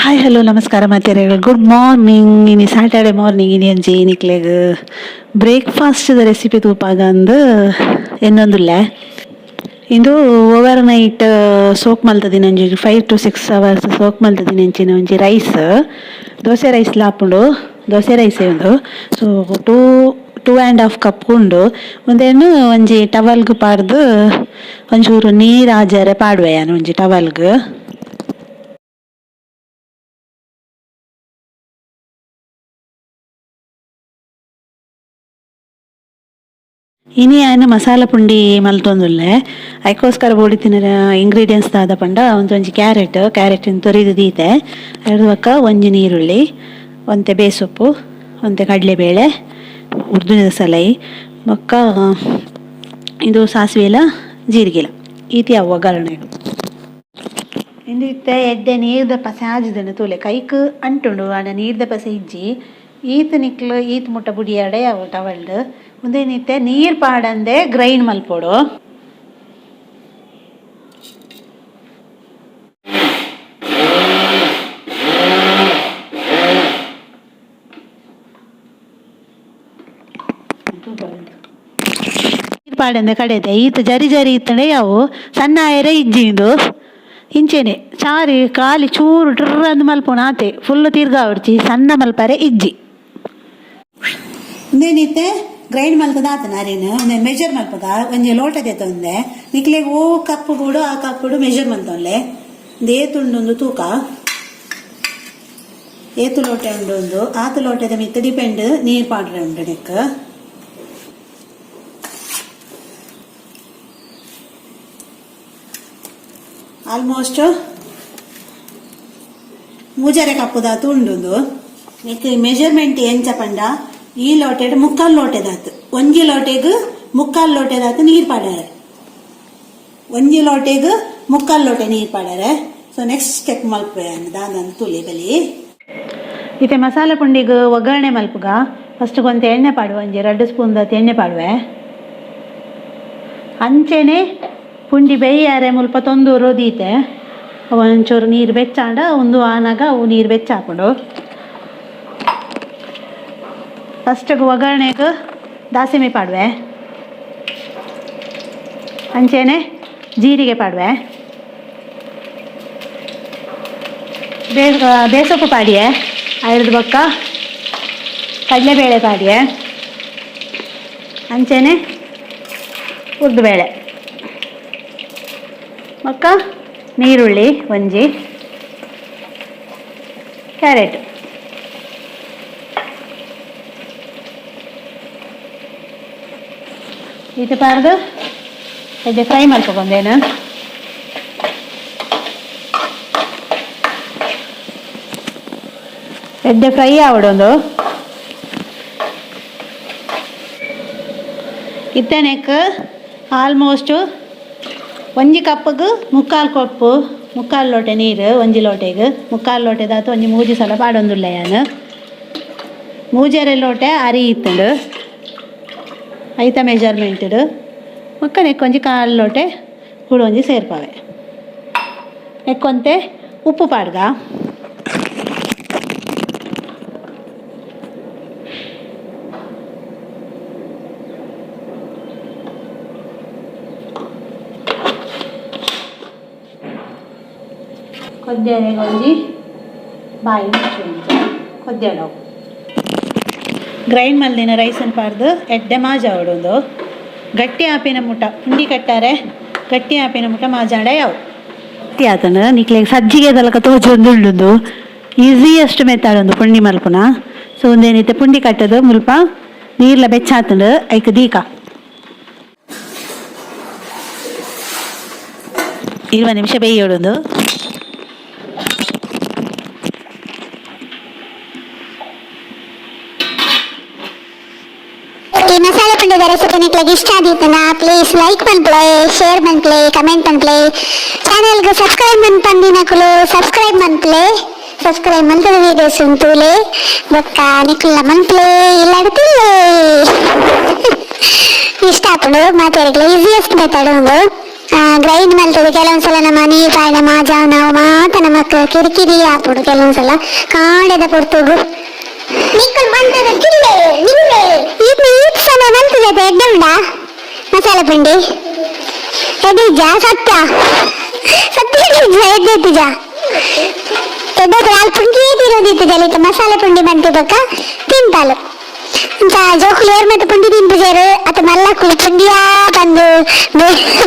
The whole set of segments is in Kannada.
ಹಾಯ್ ಹಲೋ ನಮಸ್ಕಾರ ಮತ್ತೆ ಗುಡ್ ಮಾರ್ನಿಂಗ್ ಇನ್ನು ಸ್ಯಾಟರ್ಡೆ ಮಾರ್ನಿಂಗ್ ಇನ್ನೇನು ನಿಕ್ಲೆಗ್ ಬ್ರೇಕ್ಫಾಸ್ಟ್ದ ರೆಸಿಪಿ ತೂಪಾಗ ಅಂದು ಇನ್ನೊಂದುಲ್ಲೆ ಇಂದು ಓವರ್ ನೈಟ್ ಸೋಕ್ ಮಲ್ತದಿನ ಒಂಜಿ 5 to 6 hours ಸೋಕ್ ಮಲ್ತದಿನ ಎಂಚಿನ ಒಂಜಿ ರೈಸ್ ದೋಸೆ ರೈಸ್ ಲಾಪುಂಡು ದೋಸೆ ರೈಸೇ ಉಂಡು ಸೊ 2.5 ಕಪ್ ಉಂಡು ಒಂದೇನು ಒಂಜಿ ಟವಲ್ಗ್ ಪಾಡ್ದು ಒಂಚೂರು ನೀರು ಆಜರೆ ಪಾಡುವೆಯಾನು ಒಂಜಿ ಟವಲ್ಗ್ ಇನಿ ಏನು ಮಸಾಲ ಪುಂಡಿ ಮಲ್ತೊಂದುಲ್ಲೆ ಅದಕ್ಕೋಸ್ಕರ ಬೋಡಿತಿನ ಇಂಗ್ರೀಡಿಯೆಂಟ್ಸ್ ದಾದ ಪಂಡ ಒಂದೊಂಜಿ ಕ್ಯಾರೆಟ್ ತೊರಿದು ದೀತೆ ಎರಡು ಪಕ್ಕ ಒಂಜಿ ನೀರುಳ್ಳಿ ಒಂತೆ ಬೇಸೊಪ್ಪು ಒಂತೆ ಕಡಲೆಬೇಳೆ ಉರ್ದಿನ ಸಲೈ ಬೊಕ್ಕ ಇದು ಸಾಸಿವೆಲ ಜೀರಿಗೆಲ ಈತಿ ಅವು ಒಗ್ಗರಣೆಗಳು ಇಂದು ಇತ್ತೆ ಎಡ್ಡೆ ನೀರು ದಪ್ಪ ಸಾಜಿದನು ತೂಲೆ ಕೈಕ್ ಅಂಟುಂಡು ಆಂಡ ನೀರು ದಪ್ಪ ಇಜ್ಜಿ ಈತ್ ನಿಕ್ಲು ಈತ್ ಮುಟ್ಟ ಬುಡಿಯಾಡೆ ಅವು ಟವಲ್ಡ್ ಮುಂದೇನಿತ್ತೆ ನೀರು ಪಾಡಂದೆ ಗ್ರೈಂಡ್ ಮಲ್ಪೋಡು ನೀರು ಪಾಡಂದೆ ಕಡೆದೆ ಈತ ಜರಿ ಇತ್ತಂಡೆ ಅವು ಸಣ್ಣ ಏರೆ ಇಜ್ಜಿಂದು ಇಂಚೆನೆ ಚಾರಿ ಖಾಲಿ ಚೂರು ಟ್ರ ಅಂದು ಮಲ್ಪೋಣ ಆತೆ ಫುಲ್ ತಿರ್ಗಾವಡ್ಚಿ ಸಣ್ಣ ಮಲ್ಪಾರೆ ಇಜ್ಜಿ ಮುಂದೇನಿತ್ತೆ ಗ್ರೈಂಡ್ ಮಲ್ಪದ ಆತ ನಾರೇನು ಒಂದೇ ಮೆಜರ್ ಮಲ್ಪದ ಒಂಜಿ ಲೋಟದೆ ತೊಂದೆ ನಿಕ್ಲೆಗ್ ಓ ಕಪ್ಪು ಬೂಡು ಆ ಕಪ್ಪುಡು ಮೆಜರ್ ಮಲ್ತೊಂಡ್ಲೆ ಒಂದು ಏತುಂಡು ತೂಕ ಏತು ಲೋಟೆ ಉಂಡು ಒಂದು ಆತು ಲೋಟದ ಮಿತ್ತ ಡಿಪೆಂಡ್ ನೀರು ಪಾಡ್ರೆ ಉಂಡು ನೆಕ್ ಆಲ್ಮೋಸ್ಟ್ ಮೂಜರೆ ಕಪ್ಪುದಾತು ಉಂಡು ನೆಕ್ ಮೆಜರ್ಮೆಂಟ್ ಎಂಚ ಪಂಡ ಈ ಲೋಟೆಡ್ ಮುಕ್ಕಾಲ್ ಲೋಟೆದಾತು ಒಂಜಿ ಲೋಟೆಗ್ ಮುಕ್ಕಾಲ್ ಲೋಟೆದಾತು ನೀರು ಪಾಡ್ಯಾರೆ ಒಂಜಿ ಲೋಟೆಗ್ ಮುಕ್ಕಾಲ್ ಲೋಟೆ ನೀರು ಪಾಡ್ಯಾರೆ ಸೊ ನೆಕ್ಸ್ಟ್ ಸ್ಟೆಪ್ ಮಲ್ಪೆ ದಾದಂದು ತುಲಿ ಬಲಿ ಇತ್ತೆ ಮಸಾಲೆ ಪುಂಡಿಗ್ ಒಗ್ಗರಣೆ ಮಲ್ಪುಗ ಫಸ್ಟ್ ಕೊಂತ ಎಣ್ಣೆ ಪಾಡುವ ಒಂಜಿ 2 ಸ್ಪೂನ್ ದತ್ತು ಎಣ್ಣೆ ಪಾಡುವೆ ಅಂಚೆನೆ ಪುಂಡಿ ಬೇಯಾರೆ ಮುಲ್ಪ ತೊಂದೂರು ದೀತೆ ಒಂಚೂರು ನೀರು ಬೆಚ್ಚಾಂಡ ಒಂದು ಆನಾಗ ಅವು ನೀರು ಬೆಚ್ಚಾಕೊಂಡು ಫಸ್ಟಿಗೆ ಒಗ್ಗರಣೆಗೆ ದಾಸಿಮೆ ಪಾಡುವೆ ಅಂಚೆನೆ ಜೀರಿಗೆ ಪಾಡುವೆ ಬೇಸೊಪ್ಪು ಪಾಡಿಯೆ ಐದು ಬೊಕ್ಕ ಕಡಲೆಬೇಳೆ ಪಾಡಿಯೆ ಅಂಚೆನೆ ಉದ್ದುಬೇಳೆ ಬೊಕ್ಕ ನೀರುಳ್ಳಿ ಒಂಜಿ ಕ್ಯಾರೆಟ್ ಇದು ಪಾರ್ದು ಎಡ್ಡೆ ಫ್ರೈ ಮಾಡ್ಕೊಂಡೇನು ಎಡ್ಡೆ ಫ್ರೈ ಆವಡೊಂದು ಇತ್ತನೆಕ್ ಆಲ್ಮೋಸ್ಟ್ ಒಂಜಿ ಕಪ್ಪಿಗೆ ಮುಕ್ಕಾಲು ಲೋಟೆ ನೀರು ಒಂಜಿ ಲೋಟೆಗೆ ಮುಕ್ಕಾಲು ಲೋಟೆದಾತು ಒಂಜಿ ಮೂಜಿ ಸಲ ಪಾಡೊಂದುಲ್ಲ ಯಾನು ಮೂಜರೆ ಲೋಟೆ ಅರಿ ಇತ್ತಂಡು ಐತ ಮೆಜರ್ಮೆಂಟ್ಡು ಮಕ್ಕ ನೆಕ್ಕೊಂಜಿ ಕಾಲು ಲೋಟೆ ಹುಳೊಂಜಿ ಸೇರ್ಪವೆ ನೆಕ್ಕೊಂತೆ ಉಪ್ಪು ಪಾಡ್ಗ ಕೊದ್ದೆನೆಗೊಂಜಿ ಬಾಯಿ ಕೊದ್ದೆಡವು ಗ್ರೈಂಡ್ ಮಲ್ದಿನ ರೈಸನ್ನು ಪಾರ್ದು ಎಡ್ಡೆ ಮಾಜ ಆವಡೊಂದು ಗಟ್ಟಿ ಆಪಿನ ಮುಟ ಪುಂಡಿ ಕಟ್ಟಾರೆ ಗಟ್ಟಿ ಆಪಿನ ಮುಟ ಮಾಜಾಂಡ ಯಾವು ಗಟ್ಟಿ ಆತನು ನಿಕ್ಲೆಗ್ ಸಜ್ಜಿಗೆ ಅದಲಕ ತೋಜೊಂದುಂಡು ಈಸಿಯೆಸ್ಟ್ ಮೆಥಡ್ ಒಂದು ಪುಂಡಿ ಮಲ್ಪುನ ಸೊ ಒಂದೇನೈತೆ ಪುಂಡಿ ಕಟ್ಟದು ಮುಲ್ಪ ನೀರ್ಲ ಬೆಚ್ಚಾತಂಡು ಐಕ್ ದೀಕ 20 ನಿಮಿಷ ಬೇಯೋಡೊಂದು ಮಸಾಲೆ ಪುಂಡಿದ ರೆಸಿಪಿ ನಿಕ್ಲೆಗ್ ಇಷ್ಟ ಆದೀತನ ಪ್ಲೀಸ್ ಲೈಕ್ ಮನ್ಪ್ಲೆ ಶೇರ್ ಮನ್ಪ್ಲೆ ಕಮೆಂಟ್ ಮನ್ಪ್ಲೆ ಚಾನೆಲ್ಗೆ ಸಬ್ಸ್ಕ್ರೈಬ್ ಮನ್ಪಂದಿನಕುಲು ಸಬ್ಸ್ಕ್ರೈಬ್ ಮನ್ಪ್ಲೆ ಸಬ್ಸ್ಕ್ರೈಬ್ ಮನ್ಪದ ವೀಡಿಯೋಸ್ ಉಂತೂಲೆ ಬೊಕ್ಕ ನಿಕ್ಲ ಮನ್ಪ್ಲೆ ಇಲ್ಲಾಡ್ತಿಲ್ಲೆ ಇಷ್ಟ ಆಪುಂಡು ಮಾತಾಡಕ್ಲೆ ಈಸಿಯೆಸ್ಟ್ ಮೆಥಡ್ ಉಂಡು ಗ್ರೈಂಡ್ ಮಾಡ್ತದೆ ಕೆಲವೊಂದ್ಸಲ ನಮ್ಮ ನೀರು ಕಾಯಿನ ಮಾಜ ನಾವು ಮಾತ ನಮಕ್ ಕಿರಿಕಿರಿ ಹಾಕ್ಬಿಡು ಕೆಲವೊಂದ್ಸಲ ಕಾಂಡೆದ ಕೊಡ್ತೋಗು ಸಮಯ ಮಲ್ತದೆ ಎಡ್ಡ ಮಸಾಲೆ ಪುಂಡಿ ಎಡ್ಡಿಜ ಸತ್ಯ ಸತ್ಯ ಎಡ್ಡೆತ್ತಿಜ ಎಡ್ಡ ಪುಂಡಿ ತಿರೋದಿತ್ತು ಜಲಿತ ಮಸಾಲೆ ಪುಂಡಿ ಮಂತಿದಕ್ಕ ತಿಂತಾಲು ಅಂತ ಜೋಕುಲು ಏರ್ ಮತ್ತೆ ಪುಂಡಿ ತಿಂಪಿಜೇರು ಅತ ಮಲ್ಲ ಕುಳಿ ಪುಂಡಿಯಾ ಬಂದು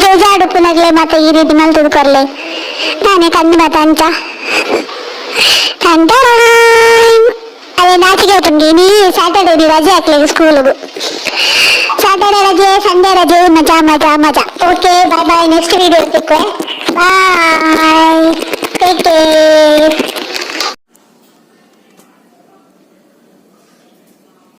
ಬೇಜಾಡು ಪುನಗ್ಲೆ ಮತ್ತೆ ಈ ರೀತಿ ಮಲ್ತದು ಕೊರ್ಲೆ ನಾನೇ ಕಂಡು ಮಾತ ಅಂಚ ಅದೇ ನಾಚಿಕೆ ಪುಂಡಿ ನೀ ಸ್ಯಾಟರ್ಡೇ ರಜೆ ಹಾಕ್ಲಿಕ್ಕೆ ಸ್ಕೂಲಿಗೂ ಸ್ಯಾಟರ್ಡೇ ರಜೆ ಸಂಡೇ ರಜೆ ಮಜಾ ಮಜಾ ಮಜಾ okay bye bye next video ಸಿಕ್ಕುವೆ ಬಾಯ್ ಟೇಕ್ ಕೇರ್